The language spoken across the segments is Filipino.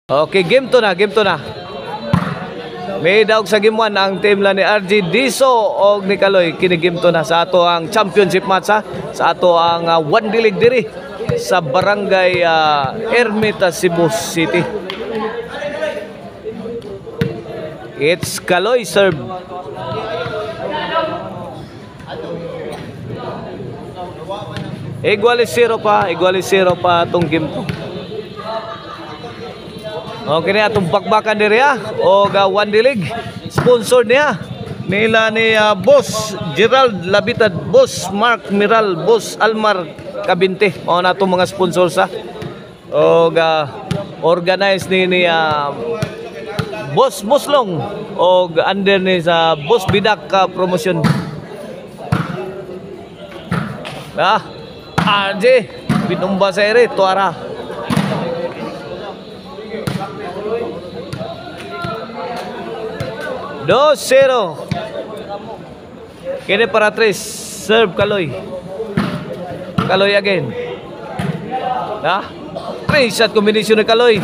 Okay, game to na, game to na. May daog sa game 1 ang team la ni RJ Diso o ni Kaloy. Kini game to na sa ato ang championship match ha. Sa ato ang one dilig diri sa Barangay Ermita, Cebu City. It's Kaloy serve. Igualis 0 pa itong game to. Okay na itong bakbakan diri ha. O one dilig. Sponsor niya. Nila ni Boss Gerald Labitad, Boss Mark Miral, Boss Almar Kabinte. O na itong mga sponsors ha. O organize ni Boss Muslong. O under ni sa Boss Bidak promotion. RJ binumba sa ere tuara. Dos 0. Kini para 3. Serve Kaloy. Kaloy again. 3 shot combination ni Kaloy.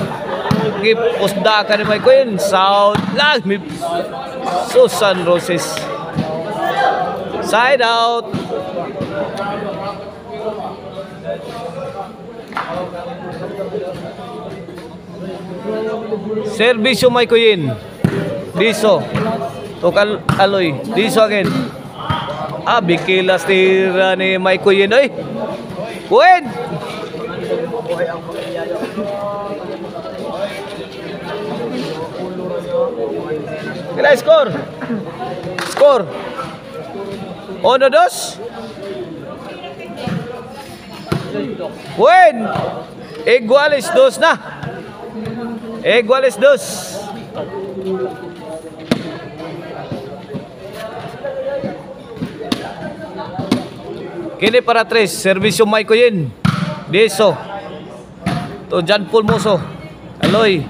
Gipusda ka ni Mike Quinn. South lag. Susan Roses. Side out. Servisyo Mike Quinn. Diso. To Kaloy. Diso again. Bikilas tira ni Mike Quinn. Oy. Quinn. Kila score. Score. 1-2. Quinn. Iguales 2 na. Iguales 2. Kini para 3. Servisyo Mike Quinn. Diso. To John Paul Moso. Kaloy.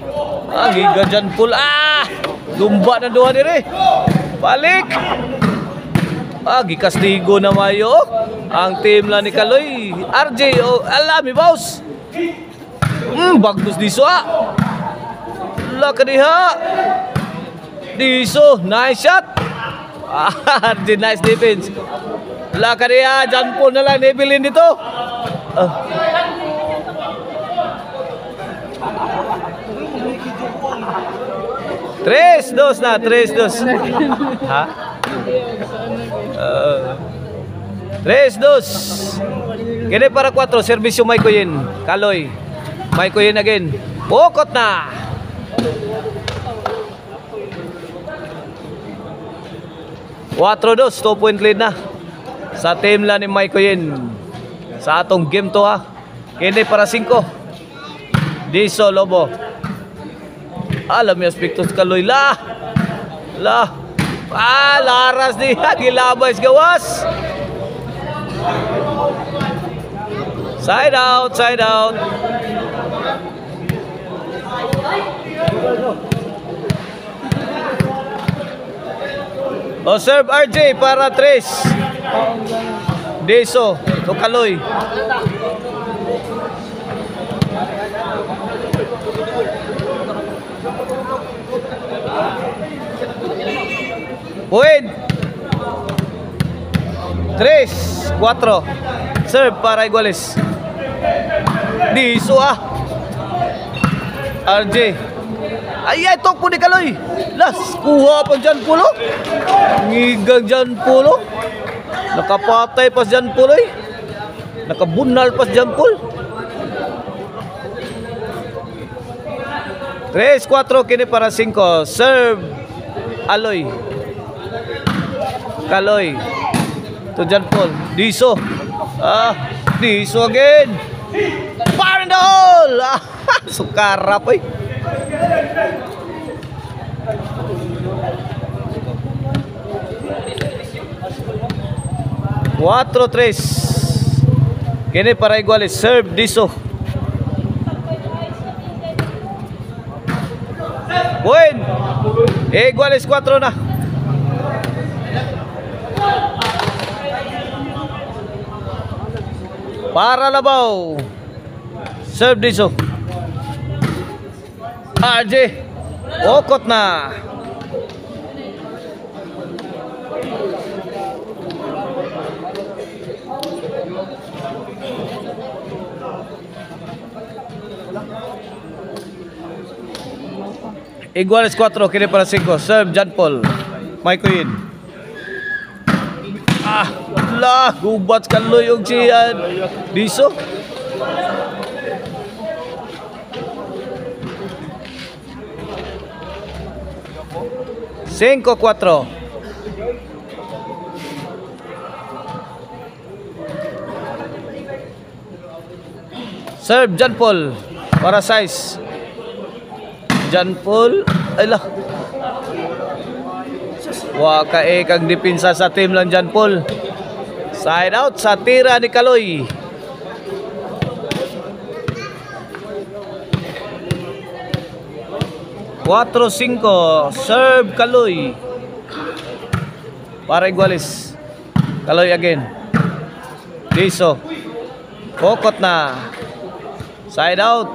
Giga John Paul. Lumba na duha diri. Balik. Gikastigo na mayo. Ang team la ni Kaloy. RJ. Alami boss. Bagus Diso La kadiha. Diso. Nice shot. RJ nice defense. La kadiha. John Paul na lang nibilin dito. 3-2 na, 3-2. Ha? 3-2. Kini para 4, servisyo Mike Quinn. Kaloy. Mike Quinn again. Pukot na. Quatro 2, 2-point lead na sa team la ni Mike Quinn sa atong game to ha. Kini para 5. Diso Lobo. Alam niya aspektos Kaloy la. Laras di gilabay gawas. Side out. Serve RJ para 3. Diso to Kaloy. Win. 3-4. Serve para Iguales. Diso RJ. Tok po ni Kaloy. Las, kuha pa dyan pulo. Ngigang dyan pulo. Nakapatay pas dyan pulo Nakabunal pas dyan pulo. 3-4 kini para 5. Serve Aloy. Kaloy. To John Paul. Diso. Diso again. Fire in the hole. Sukarap eh. Cuatro 3. Kini para Iguales. Serve Diso. Win. Iguales 4 na. Para Labaw. Serve Diso. RJ. Okot na. Iguales 4, kini para 5. Serve John Paul. Mike Queen. Lah, gubat kaloy og si Diso. Cinco, 4. Serve John Paul para size. John Paul, ay lah. Wakae kang dipinsa sa team lang John Paul. Side out sa tira ni Kaloy. Cuatro, 5. Serve Kaloy. Para Iguales. Kaloy again. Diso. Kokot na. Side out.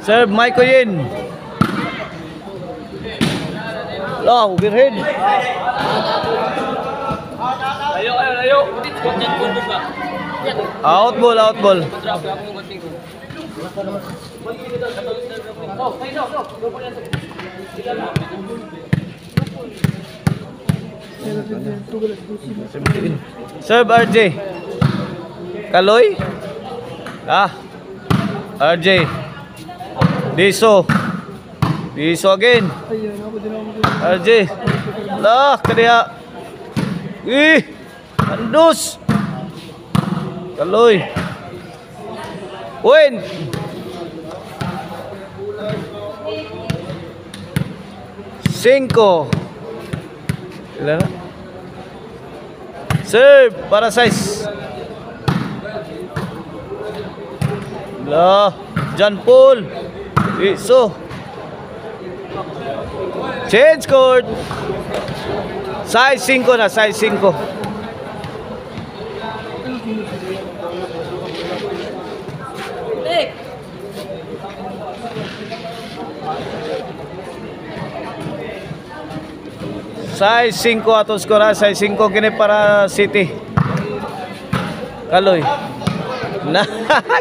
Serve Michael Yin. Lah, overhead. Layo. Out ball. Serve RJ. Kaloy. RJ. Diso again. RJ. Lah, kaya. Andus. Kaloy. Win. Cinco. Ilan na? Serve para size. Lah, John Paul. So change court. Size 5 na, size 5. Size 5 ato skora, size 5 kini para City. Kaloy. Na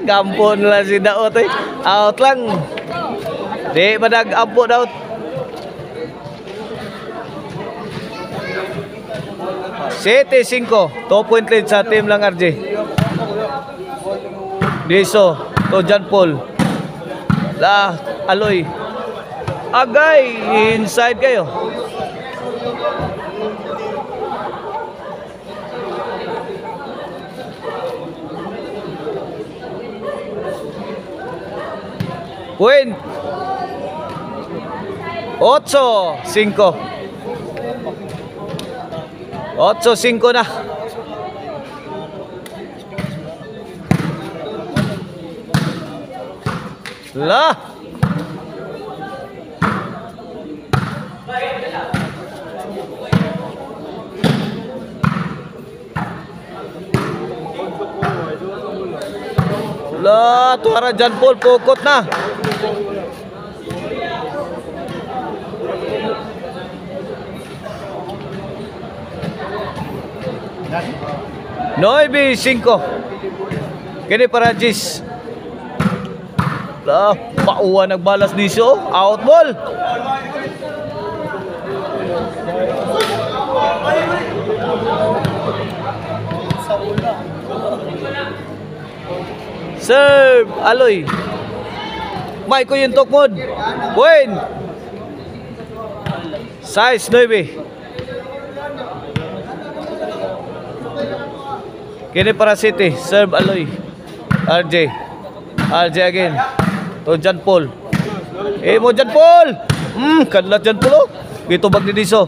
gampon lang si Daot eh. Out lang. Di madag ampo Daot. City 5. 2 point lead sa team lang RJ. Diso to John Paul. Lah, Aloy. Agay, inside kayo. Point 8-5. 8-5 na. Lah. Lah, tuara John Paul pokot na. Noibi 5. Kini para Jis. Lah, pauwa nagbalas diso. Out ball. Serve Aloy. May ko yung tokmod. Win. Size 9. Kini para City. Serve Aloy. RJ again. To John Paul. Mo John Paul. Kadlat John Paul. Gito bag ni Diso.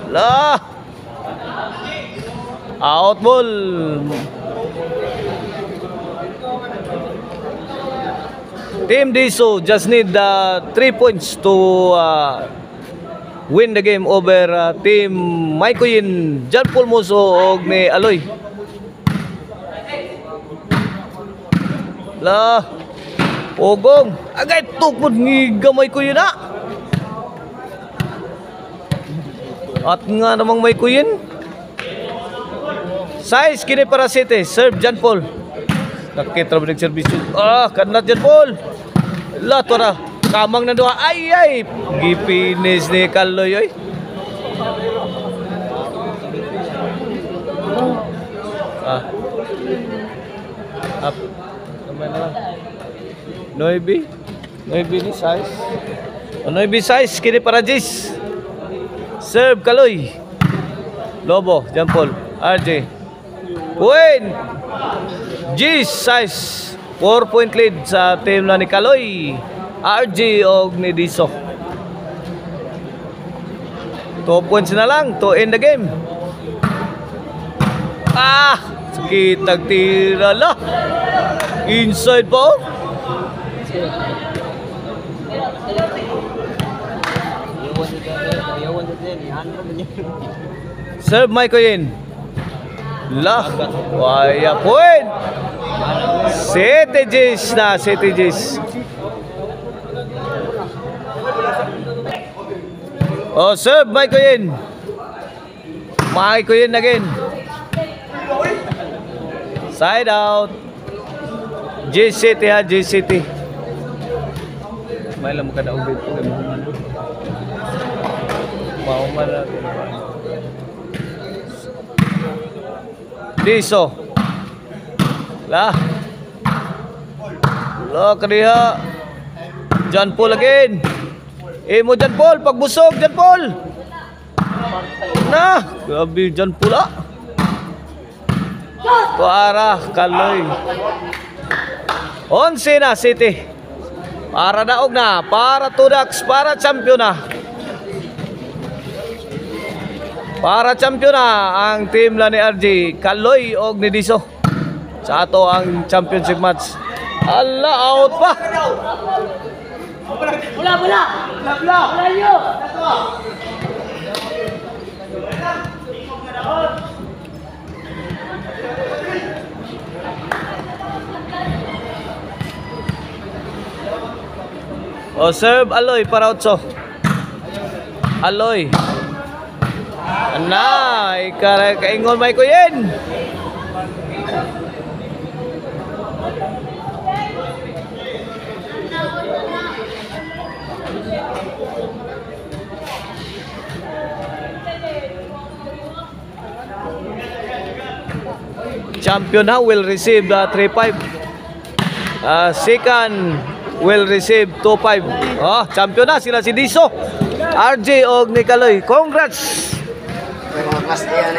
Lah. Out ball. Team Diso just need 3 points to win the game over Team Maikoyin, John Paul Muso og ni Aloy. La Ogong agay tukod ni gamay ko yun na. At nga namang may kuyin. Size kini para City. Serve John Paul. Nakita mo nag-service. Kanat John Paul. La tora. Kamang na doha. Ay. Gipinis ni Kaloy oy. Up. Naman na lang. Noibi ni size. Noibi size kini para Jis. Serve Kaloy. Lobo, John Paul, RJ. Win. Jis size. 4-point lead sa team na ni Kaloy, RJ og ni Diso. 2 points na lang to end the game. Sakit nagtira la. Inside pa. Serve Maikoyin. La. Waya point. City Jis. Serve Maikoyin. Maikoyin again. Side out. J-City. May lang mo ka na ubit po. Mauman natin. Diso. La kaniha. John Paul again. Imo John Paul. Pagbusog John Paul. Grabe John Paul Tuara Kaloy. 11 na City. Para daog na. Para Tudax. Para champion na. Para champion na ang team la ni RJ, Kaloy og ni Diso. Sa ato ang championship match. Out pa. Bola nyo. Serve Aloy para Otso. Aloy. Kaingon may kuyin. Champion na will receive 3-5. Second will receive 2-5. Champion na sila si Diso, RJ og ni Kaloy. Congrats. Mga class yan